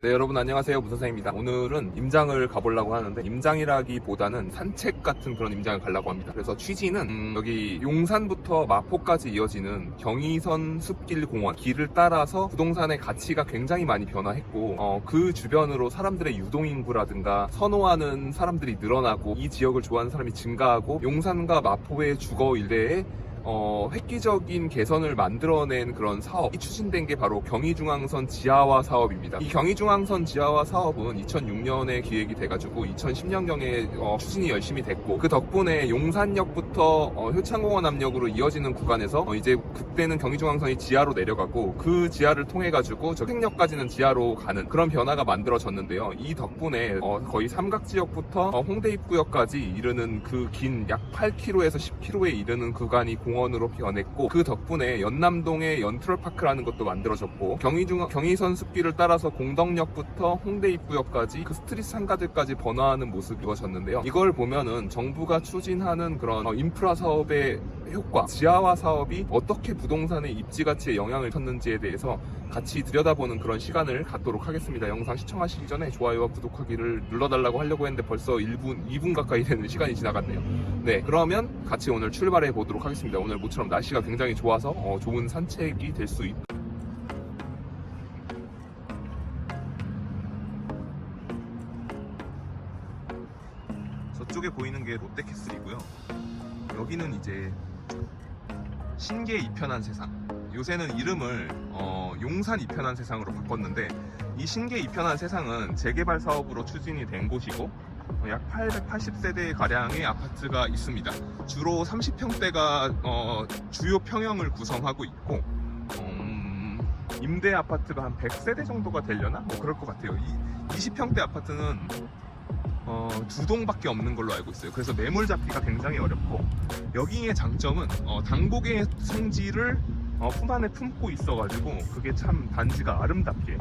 네, 여러분 안녕하세요. 무선생입니다. 오늘은 임장을 가보려고 하는데 임장이라기보다는 산책 같은 그런 임장을 가려고 합니다. 그래서 취지는 여기 용산부터 마포까지 이어지는 경의선 숲길 공원 길을 따라서 부동산의 가치가 굉장히 많이 변화했고 그 주변으로 사람들의 유동인구라든가 선호하는 사람들이 늘어나고 이 지역을 좋아하는 사람이 증가하고 용산과 마포의 주거 일대에 획기적인 개선을 만들어낸 그런 사업이 추진된 게 바로 경의중앙선 지하화 사업입니다. 이 경의중앙선 지하화 사업은 2006년에 기획이 돼가지고 2010년경에 추진이 열심히 됐고, 그 덕분에 용산역부터 효창공원 앞역으로 이어지는 구간에서 이제 그때는 경의중앙선이 지하로 내려가고 그 지하를 통해 가지고 저택역까지는 지하로 가는 그런 변화가 만들어졌는데요. 이 덕분에 거의 삼각지역부터 홍대 입구역까지 이르는 그 긴 약 8km에서 10km에 이르는 구간이 공원으로 변했고, 그 덕분에 연남동에 연트럴파크라는 것도 만들어졌고, 경의선 숲길을 따라서 공덕역부터 홍대 입구역까지 그 스트리트 상가들까지 번화하는 모습이 이루어졌는데요. 이걸 보면은 정부가 추진하는 그런 인프라 사업의 효과, 지하화 사업이 어떻게 부동산의 입지 가치에 영향을 줬는지에 대해서 같이 들여다보는 그런 시간을 갖도록 하겠습니다. 영상 시청하시기 전에 좋아요와 구독하기를 눌러달라고 하려고 했는데 벌써 2분 가까이 되는 시간이 지나갔네요. 네, 그러면 같이 오늘 출발해 보도록 하겠습니다. 오늘 모처럼 날씨가 굉장히 좋아서 좋은 산책이 될 수 있다. 저쪽에 보이는 게 롯데캐슬이고요. 여기는 이제 신계 이편한 세상, 요새는 이름을 용산 이편한 세상으로 바꿨는데, 이 신계 이편한 세상은 재개발 사업으로 추진이 된 곳이고 약 880세대 가량의 아파트가 있습니다. 주로 30평대가 주요 평형을 구성하고 있고, 임대 아파트가 한 100세대 정도가 되려나? 그럴 것 같아요. 20평대 아파트는 2동밖에 없는 걸로 알고 있어요. 그래서 매물 잡기가 굉장히 어렵고, 여기의 장점은 당국의 성질을 품 안에 품고 있어가지고 그게 참 단지가 아름답게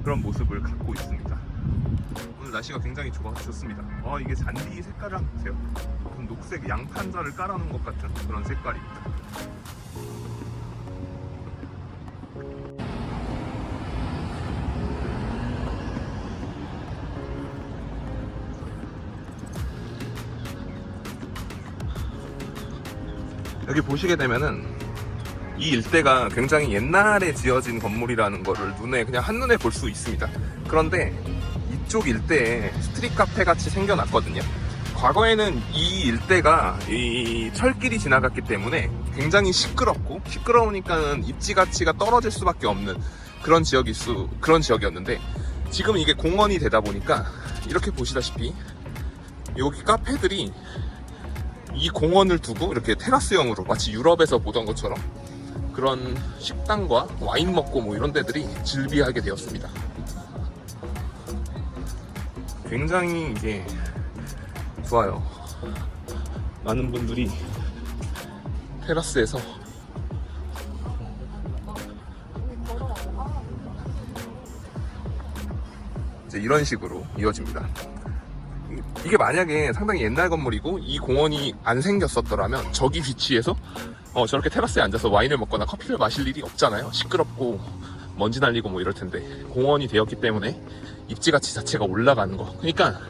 그런 모습을 갖고 있습니다. 오늘 날씨가 굉장히 좋습니다. 이게 잔디 색깔을 한번 보세요. 무슨 녹색 양판자를 깔아놓은 것 같은 그런 색깔입니다. 여기 보시게 되면은 이 일대가 굉장히 옛날에 지어진 건물이라는 거를 그냥 한눈에 볼 수 있습니다. 그런데 이쪽 일대에 스트릿 카페 같이 생겨났거든요. 과거에는 이 일대가 이 철길이 지나갔기 때문에 굉장히 시끄러우니까는 입지 가치가 떨어질 수밖에 없는 그런 지역이었는데, 지금 이게 공원이 되다 보니까 이렇게 보시다시피 여기 카페들이 이 공원을 두고 이렇게 테라스형으로 마치 유럽에서 보던 것처럼 그런 식당과 와인 먹고 이런 데들이 즐비하게 되었습니다. 굉장히 이게 좋아요. 많은 분들이 테라스에서 이제 이런 식으로 이어집니다. 이게 만약에 상당히 옛날 건물이고 이 공원이 안 생겼었더라면 저기 위치에서 저렇게 테라스에 앉아서 와인을 먹거나 커피를 마실 일이 없잖아요. 시끄럽고 먼지 날리고 이럴 텐데, 공원이 되었기 때문에 입지 가치 자체가 올라가는 거. 그러니까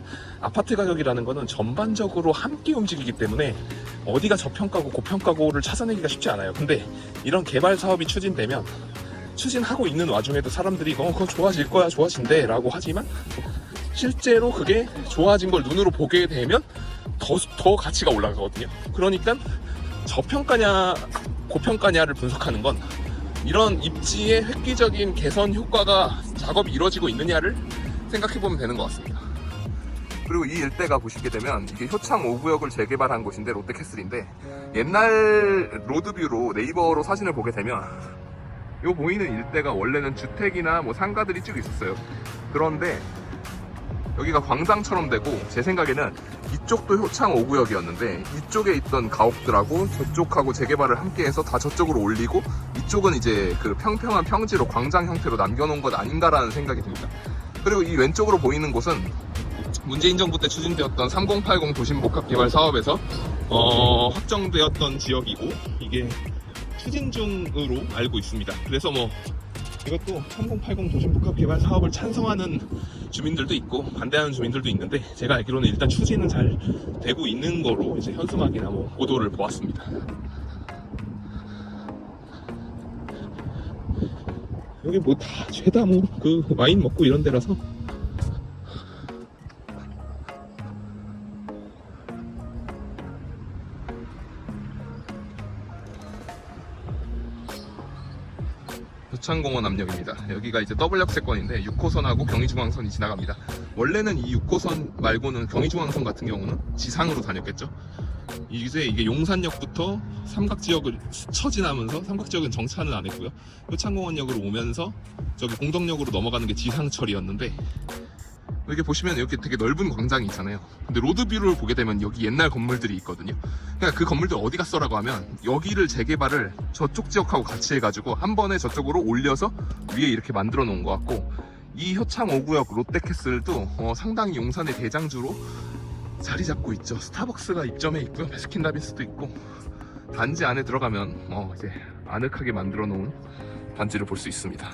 아파트 가격이라는 거는 전반적으로 함께 움직이기 때문에 어디가 저평가고 고평가고를 찾아내기가 쉽지 않아요. 근데 이런 개발 사업이 추진하고 있는 와중에도 사람들이 그거 좋아질 거야, 좋아진대 라고 하지만, 실제로 그게 좋아진 걸 눈으로 보게 되면 더 가치가 올라가거든요. 그러니까 저평가냐 고평가냐를 분석하는 건 이런 입지의 획기적인 개선 효과가 작업이 이루어지고 있느냐를 생각해보면 되는 것 같습니다. 그리고 이 일대가 보시게 되면 이게 효창 5구역을 재개발한 곳인데, 롯데캐슬인데, 옛날 로드뷰로 네이버로 사진을 보게 되면 요 보이는 일대가 원래는 주택이나 상가들이 쭉 있었어요. 그런데 여기가 광장처럼 되고, 제 생각에는 이쪽도 효창 5구역이었는데 이쪽에 있던 가옥들하고 저쪽하고 재개발을 함께해서 다 저쪽으로 올리고, 이쪽은 이제 그 평평한 평지로 광장 형태로 남겨놓은 것 아닌가라는 생각이 듭니다. 그리고 이 왼쪽으로 보이는 곳은 문재인 정부 때 추진되었던 3080 도심복합개발 사업에서 확정되었던 지역이고, 이게 추진 중으로 알고 있습니다. 그래서 이것도 3080 도심복합개발 사업을 찬성하는 주민들도 있고 반대하는 주민들도 있는데, 제가 알기로는 일단 추진은 잘 되고 있는 거로 이제 현수막이나 뭐 보도를 보았습니다. 여기 뭐 다 죄다 뭐 그 와인 먹고 이런 데라서. 효창공원 압력입니다. 여기가 이제 더블 역세권인데 6호선하고 경의중앙선이 지나갑니다. 원래는 이 6호선 말고는 경의중앙선 같은 경우는 지상으로 다녔겠죠. 이제 이게 용산역부터 삼각지역을 스쳐 지나면서, 삼각지역은 정차는 안 했고요, 효창공원역으로 오면서 저기 공덕역으로 넘어가는 게 지상철이었는데, 이렇게 보시면 이렇게 되게 넓은 광장이 있잖아요. 근데 로드뷰를 보게 되면 여기 옛날 건물들이 있거든요. 그러니까 그 건물들 어디 갔어라고 하면, 여기를 재개발을 저쪽 지역하고 같이 해가지고 한 번에 저쪽으로 올려서 위에 이렇게 만들어 놓은 것 같고, 이 효창 5구역 롯데캐슬도 상당히 용산의 대장주로 자리 잡고 있죠. 스타벅스가 입점해 있고요, 베스킨라빈스도 있고. 단지 안에 들어가면 이제 아늑하게 만들어 놓은 단지를 볼 수 있습니다.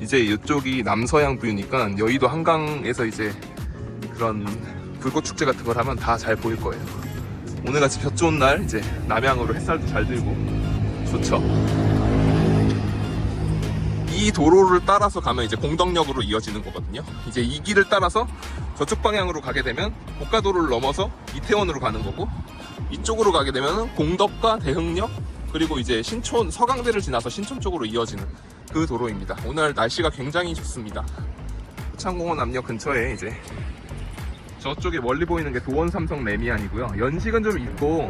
이제 이쪽이 남서양 뷰니까 여의도 한강에서 이제 그런 불꽃 축제 같은 걸 하면 다 잘 보일 거예요. 오늘같이 볕 좋은 날 이제 남향으로 햇살도 잘 들고 좋죠. 이 도로를 따라서 가면 이제 공덕역으로 이어지는 거거든요. 이제 이 길을 따라서 저쪽 방향으로 가게 되면 고가도로를 넘어서 이태원으로 가는 거고, 이쪽으로 가게 되면 공덕과 대흥역, 그리고 이제 신촌, 서강대를 지나서 신촌 쪽으로 이어지는 그 도로입니다. 오늘 날씨가 굉장히 좋습니다. 효창공원 압력 근처에 이제 저쪽에 멀리 보이는 게 도원 삼성 레미안이고요. 연식은 좀 있고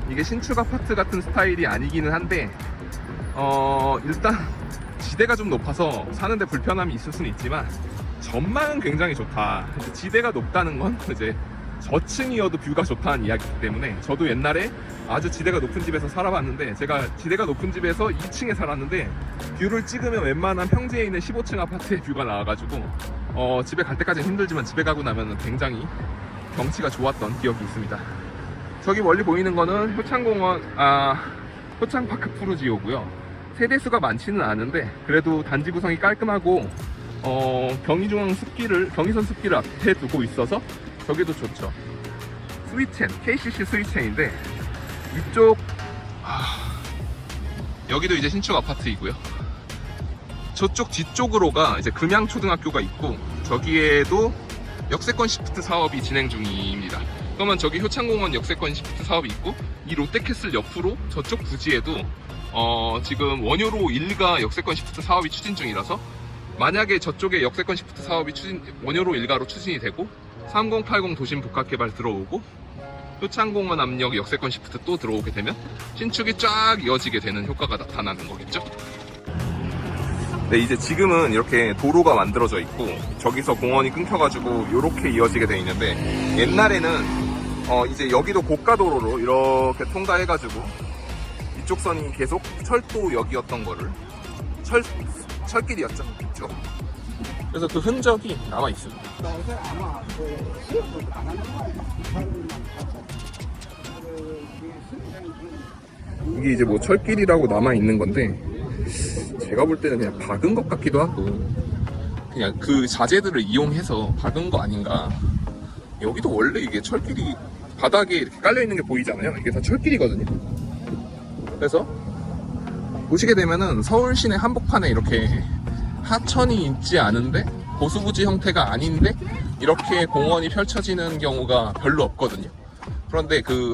이게 신축 아파트 같은 스타일이 아니기는 한데 일단 지대가 좀 높아서 사는데 불편함이 있을 수는 있지만 전망은 굉장히 좋다. 지대가 높다는 건 이제 저층이어도 뷰가 좋다는 이야기이기 때문에, 저도 옛날에 아주 지대가 높은 집에서 살아봤는데, 제가 지대가 높은 집에서 2층에 살았는데 뷰를 찍으면 웬만한 평지에 있는 15층 아파트의 뷰가 나와가지고 집에 갈 때까지는 힘들지만 집에 가고 나면 굉장히 경치가 좋았던 기억이 있습니다. 저기 멀리 보이는 거는 효창공원, 효창파크 푸르지오고요. 세대수가 많지는 않은데 그래도 단지 구성이 깔끔하고 경의선 숲길을 앞에 두고 있어서 저기도 좋죠. 스위첸, KCC 스위첸인데 이쪽 여기도 이제 신축 아파트이고요. 저쪽 뒤쪽으로가 이제 금양초등학교가 있고, 저기에도 역세권 시프트 사업이 진행 중입니다. 그러면 저기 효창공원 역세권 시프트 사업이 있고, 이 롯데캐슬 옆으로 저쪽 부지에도 지금 원효로 1가 역세권 시프트 사업이 추진 중이라서, 만약에 저쪽에 역세권 시프트 사업이 원효로 1가로 추진이 되고 3080 도심 복합개발 들어오고 효창공원 압력 역세권 시프트 또 들어오게 되면 신축이 쫙 이어지게 되는 효과가 나타나는 거겠죠. 네, 이제 지금은 이렇게 도로가 만들어져 있고 저기서 공원이 끊겨가지고 이렇게 이어지게 돼 있는데, 옛날에는 이제 여기도 고가도로로 이렇게 통과해가지고 이쪽 선이 계속 철도역이었던 거를 철길이었죠. 그렇죠? 그래서 그 흔적이 남아 있습니다. 이게 이제 뭐 철길이라고 남아 있는 건데, 제가 볼 때는 그냥 박은 것 같기도 하고, 그냥 그 자재들을 이용해서 박은 거 아닌가. 여기도 원래 이게 철길이 바닥에 이렇게 깔려 있는 게 보이잖아요. 이게 다 철길이거든요. 그래서 보시게 되면은 서울 시내 한복판에 이렇게 하천이 있지 않은데, 고수부지 형태가 아닌데 이렇게 공원이 펼쳐지는 경우가 별로 없거든요. 그런데 그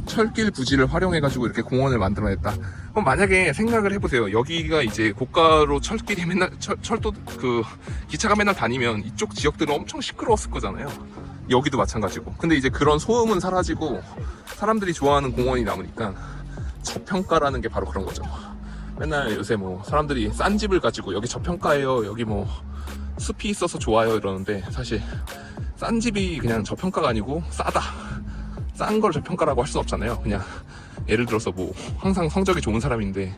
철길 부지를 활용해가지고 이렇게 공원을 만들어냈다. 그럼 만약에 생각을 해보세요. 여기가 이제 고가로 철길이 맨날 철도 기차가 맨날 다니면 이쪽 지역들은 엄청 시끄러웠을 거잖아요. 여기도 마찬가지고. 근데 이제 그런 소음은 사라지고 사람들이 좋아하는 공원이 남으니까 저평가라는 게 바로 그런 거죠. 맨날 요새 뭐 사람들이 싼 집을 가지고 여기 저평가예요, 여기 뭐 숲이 있어서 좋아요 이러는데, 사실 싼 집이 그냥 저평가가 아니고 싸다, 싼 걸 저평가라고 할 수 없잖아요. 그냥 예를 들어서 뭐 항상 성적이 좋은 사람인데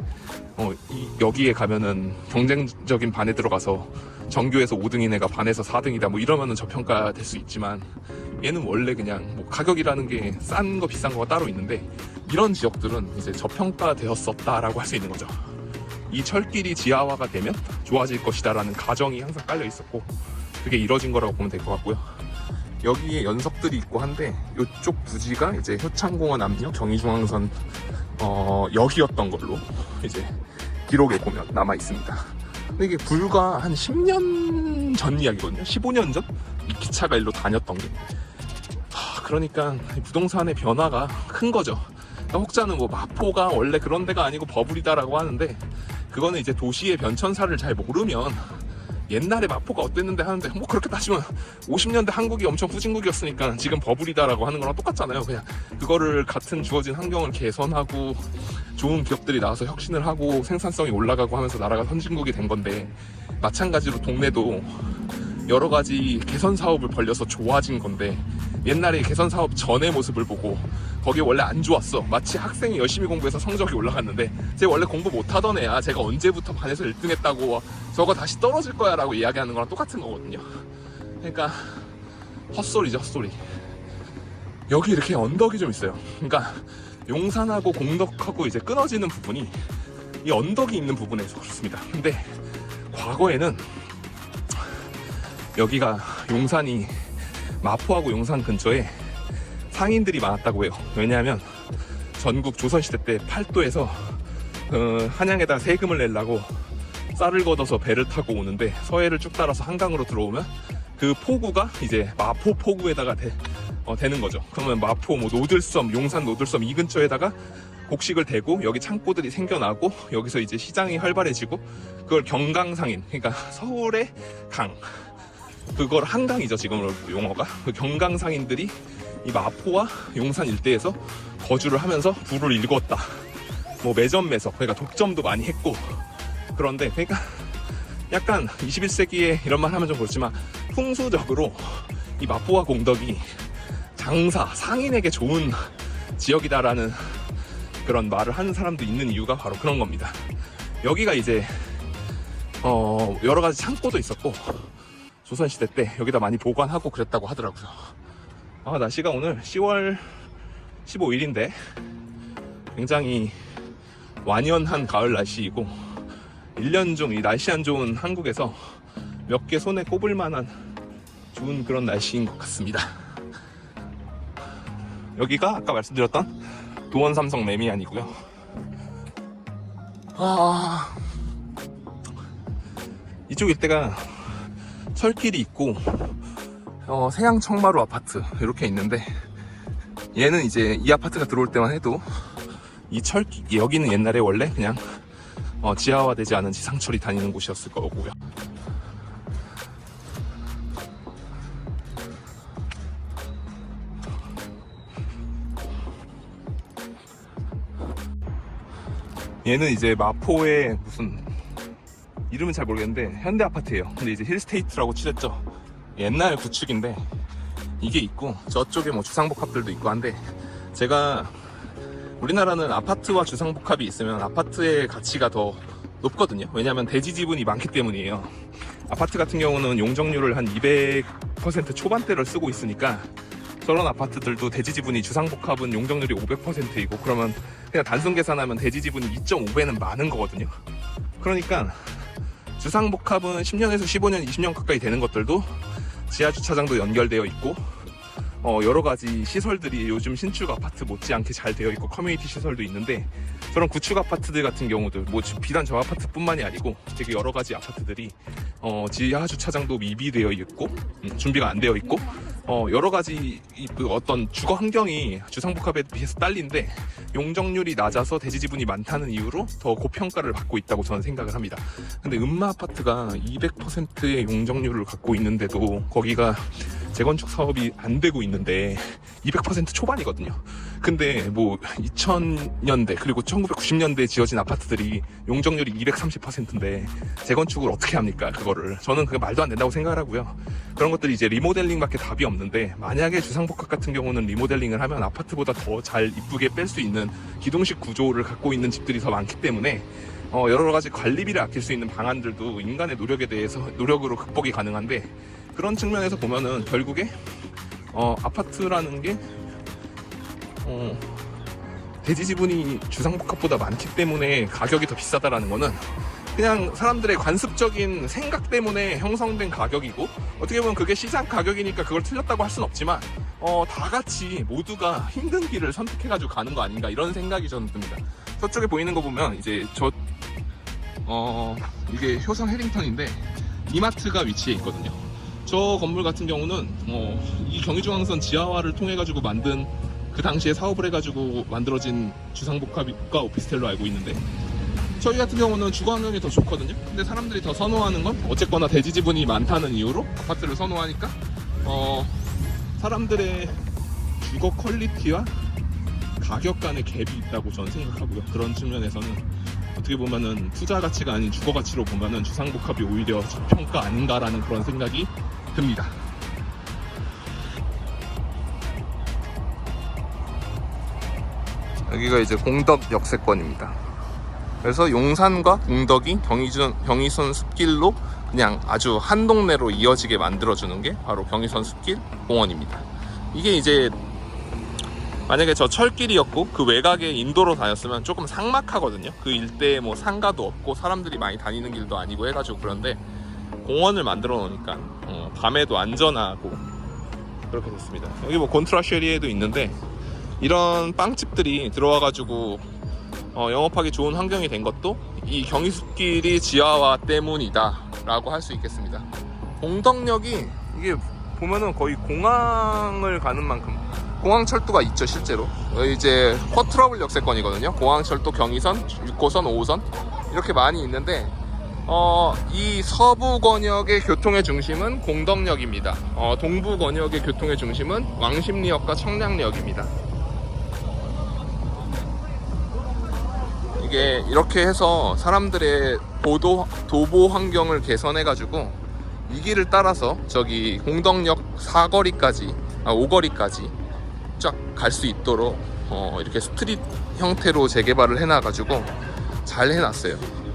여기에 가면은 경쟁적인 반에 들어가서 전교에서 5등인 애가 반에서 4등이다 뭐 이러면은 저평가 될 수 있지만, 얘는 원래 그냥 뭐 가격이라는 게 싼 거 비싼 거가 따로 있는데, 이런 지역들은 이제 저평가 되었었다라고 할 수 있는 거죠. 이 철길이 지하화가 되면 좋아질 것이다 라는 가정이 항상 깔려 있었고, 그게 이뤄진 거라고 보면 될 것 같고요. 여기에 연석들이 있고 한데, 이쪽 부지가 이제 효창공원 압력 경의중앙선 역이었던 걸로 이제 기록에 보면 남아 있습니다. 근데 이게 불과 한 10년 전 이야기거든요. 15년 전? 이 기차가 일로 다녔던 게. 그러니까 부동산의 변화가 큰 거죠. 그러니까 혹자는 뭐 마포가 원래 그런 데가 아니고 버블이다라고 하는데, 그거는 이제 도시의 변천사를 잘 모르면 옛날에 마포가 어땠는데 하는데, 뭐 그렇게 따지면 50년대 한국이 엄청 후진국이었으니까 지금 버블이다라고 하는 거랑 똑같잖아요. 그냥 그거를 같은 주어진 환경을 개선하고 좋은 기업들이 나와서 혁신을 하고 생산성이 올라가고 하면서 나라가 선진국이 된 건데, 마찬가지로 동네도 여러 가지 개선 사업을 벌려서 좋아진 건데, 옛날에 개선 사업 전의 모습을 보고 거기 원래 안 좋았어, 마치 학생이 열심히 공부해서 성적이 올라갔는데 쟤 원래 공부 못하던 애야, 제가 언제부터 반에서 1등 했다고 저거 다시 떨어질 거야 라고 이야기하는 거랑 똑같은 거거든요. 그러니까 헛소리죠, 헛소리. 여기 이렇게 언덕이 좀 있어요. 그러니까 용산하고 공덕하고 이제 끊어지는 부분이 이 언덕이 있는 부분에서 그렇습니다. 근데 과거에는 여기가 용산이 마포하고 용산 근처에 상인들이 많았다고 해요. 왜냐하면 전국 조선시대 때 팔도에서 한양에다 세금을 내려고 쌀을 걷어서 배를 타고 오는데, 서해를 쭉 따라서 한강으로 들어오면 그 포구가 이제 마포 포구에다가 되는 거죠. 그러면 마포, 뭐 노들섬, 용산 노들섬 이 근처에다가 곡식을 대고 여기 창고들이 생겨나고, 여기서 이제 시장이 활발해지고, 그걸 경강상인, 그러니까 서울의 강, 그걸 한강이죠 지금 용어가. 그 경강상인들이 이 마포와 용산 일대에서 거주를 하면서 부를 일궜다. 뭐 매점 매석, 그러니까 독점도 많이 했고. 그런데 그러니까 약간 21세기에 이런 말 하면 좀 그렇지만, 풍수적으로 이 마포와 공덕이 장사, 상인에게 좋은 지역이다라는 그런 말을 하는 사람도 있는 이유가 바로 그런 겁니다. 여기가 이제 여러 가지 창고도 있었고, 조선시대 때 여기다 많이 보관하고 그랬다고 하더라고요. 날씨가 오늘 10월 15일인데 굉장히 완연한 가을 날씨이고, 1년 중 이 날씨 안 좋은 한국에서 몇 개 손에 꼽을 만한 좋은 그런 날씨인 것 같습니다. 여기가 아까 말씀드렸던 도원삼성 매미안이고요. 이쪽 일대가 철길이 있고 세양 청마루 아파트 이렇게 있는데, 얘는 이제 이 아파트가 들어올 때만 해도 이 철길, 여기는 옛날에 원래 그냥 지하화되지 않은 지상철이 다니는 곳이었을 거고요. 얘는 이제 마포의 무슨 이름은 잘 모르겠는데 현대 아파트예요. 근데 이제 힐스테이트라고 칠했죠. 옛날 구축인데 이게 있고, 저쪽에 뭐 주상복합들도 있고 한데, 제가 우리나라는 아파트와 주상복합이 있으면 아파트의 가치가 더 높거든요. 왜냐하면 대지 지분이 많기 때문이에요. 아파트 같은 경우는 용적률을 한 200% 초반대를 쓰고 있으니까, 저런 아파트들도 대지 지분이, 주상복합은 용적률이 500%이고, 그러면 그냥 단순 계산하면 대지 지분이 2.5배는 많은 거거든요. 그러니까 주상복합은 10년에서 15년, 20년 가까이 되는 것들도 지하주차장도 연결되어 있고, 여러 가지 시설들이 요즘 신축 아파트 못지않게 잘 되어 있고, 커뮤니티 시설도 있는데, 저런 구축 아파트들 같은 경우도 뭐 비단 저 아파트뿐만이 아니고 되게 여러 가지 아파트들이 지하 주차장도 미비되어 있고, 준비가 안 되어 있고, 여러 가지 그 어떤 주거 환경이 주상복합에 비해서 딸린데 용적률이 낮아서 대지 지분이 많다는 이유로 더 고평가를 받고 있다고 저는 생각을 합니다. 근데 음마 아파트가 200%의 용적률을 갖고 있는데도 거기가 재건축 사업이 안 되고 있는데 200% 초반이거든요. 근데 뭐 2000년대 그리고 1990년대에 지어진 아파트들이 용적률이 230%인데 재건축을 어떻게 합니까? 그거를 저는 그게 말도 안 된다고 생각을 하고요. 그런 것들이 이제 리모델링밖에 답이 없는데, 만약에 주상복합 같은 경우는 리모델링을 하면 아파트보다 더 잘 이쁘게 뺄 수 있는 기둥식 구조를 갖고 있는 집들이 더 많기 때문에 여러 가지 관리비를 아낄 수 있는 방안들도 인간의 노력에 대해서 노력으로 극복이 가능한데, 그런 측면에서 보면은 결국에 아파트라는 게 대지 지분이 주상복합보다 많기 때문에 가격이 더 비싸다라는 거는 그냥 사람들의 관습적인 생각 때문에 형성된 가격이고, 어떻게 보면 그게 시장 가격이니까 그걸 틀렸다고 할 순 없지만 다 같이 모두가 힘든 길을 선택해가지고 가는 거 아닌가, 이런 생각이 저는 듭니다. 저쪽에 보이는 거 보면 이제 이게 효성 해링턴인데 이마트가 위치해 있거든요. 저 건물 같은 경우는 이 경의중앙선 지하화를 통해 가지고 만든, 그 당시에 사업을 해가지고 만들어진 주상복합과 오피스텔로 알고 있는데, 저희 같은 경우는 주거 환경이 더 좋거든요. 근데 사람들이 더 선호하는 건 어쨌거나 대지 지분이 많다는 이유로 아파트를 선호하니까 사람들의 주거 퀄리티와 가격 간의 갭이 있다고 저는 생각하고요. 그런 측면에서는 어떻게 보면은 투자 가치가 아닌 주거 가치로 보면은 주상복합이 오히려 저평가 아닌가라는 그런 생각이 듭니다. 여기가 이제 공덕 역세권입니다. 그래서 용산과 공덕이 경의선 숲길로 그냥 아주 한 동네로 이어지게 만들어주는 게 바로 경의선 숲길 공원입니다. 이게 이제 만약에 저 철길이었고 그 외곽에 인도로 다녔으면 조금 삭막하거든요. 그 일대에 뭐 상가도 없고 사람들이 많이 다니는 길도 아니고 해가지고, 그런데 공원을 만들어 놓으니까 밤에도 안전하고 그렇게 됐습니다. 여기 뭐 곤트라쉐리에도 있는데, 이런 빵집들이 들어와가지고 영업하기 좋은 환경이 된 것도 이 경의숲길이 지하화 때문이다 라고 할 수 있겠습니다. 공덕역이 이게 보면은 거의 공항을 가는 만큼 공항철도가 있죠. 실제로 이제 쿼트러블 역세권이거든요. 공항철도, 경의선, 6호선, 5호선 이렇게 많이 있는데 이 서부권역의 교통의 중심은 공덕역입니다. 동부권역의 교통의 중심은 왕십리역과 청량리역입니다. 이게 이렇게 해서 사람들의 도보 환경을 개선해가지고 이 길을 따라서 저기 공덕역 5거리까지 쫙 갈 수 있도록 이렇게 스트릿 형태로 재개발을 해놔가지고 잘 해놨어요.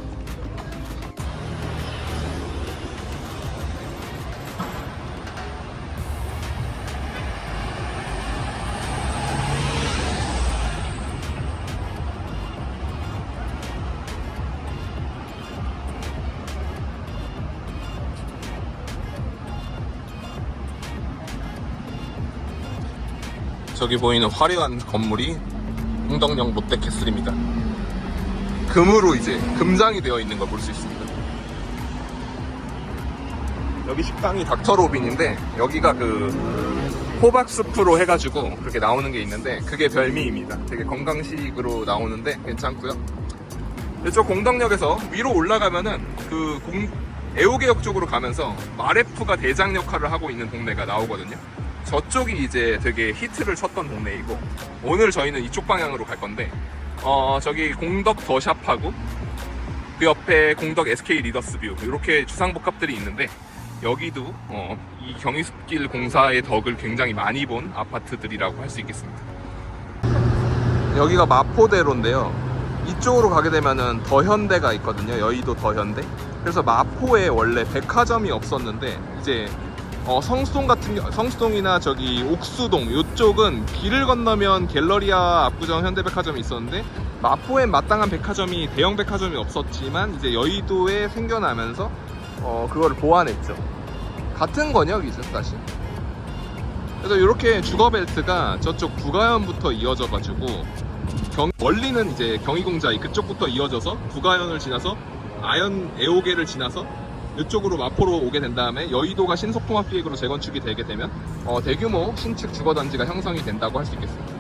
저기 보이는 화려한 건물이 공덕역 롯데캐슬입니다. 금으로 이제 금장이 되어 있는 걸 볼 수 있습니다. 여기 식당이 닥터로빈인데, 여기가 그 호박스프로 해가지고 그렇게 나오는 게 있는데 그게 별미입니다. 되게 건강식으로 나오는데 괜찮고요. 이쪽 공덕역에서 위로 올라가면은 애호개역 쪽으로 가면서 마레프가 대장 역할을 하고 있는 동네가 나오거든요. 저쪽이 이제 되게 히트를 쳤던 동네이고, 오늘 저희는 이쪽 방향으로 갈 건데 저기 공덕 더샵하고 그 옆에 공덕 SK 리더스뷰 이렇게 주상복합들이 있는데, 여기도 이 경의숲길 공사의 덕을 굉장히 많이 본 아파트들이라고 할 수 있겠습니다. 여기가 마포대로인데요. 이쪽으로 가게 되면은 더현대가 있거든요. 여의도 더현대. 그래서 마포에 원래 백화점이 없었는데 이제 성수동이나 저기 옥수동 이쪽은 길을 건너면 갤러리아 압구정 현대백화점이 있었는데, 마포엔 마땅한 백화점이, 대형 백화점이 없었지만 이제 여의도에 생겨나면서 그거를 보완했죠. 같은 권역이죠 사실. 그래서 이렇게 주거벨트가 저쪽 부가현부터 이어져 가지고 원리는 이제 경희공자이 그쪽부터 이어져서 부가현을 지나서 애호개를 지나서 이쪽으로 마포로 오게 된 다음에 여의도가 신속통합기획으로 재건축이 되게 되면 대규모 신축 주거단지가 형성이 된다고 할 수 있겠습니다.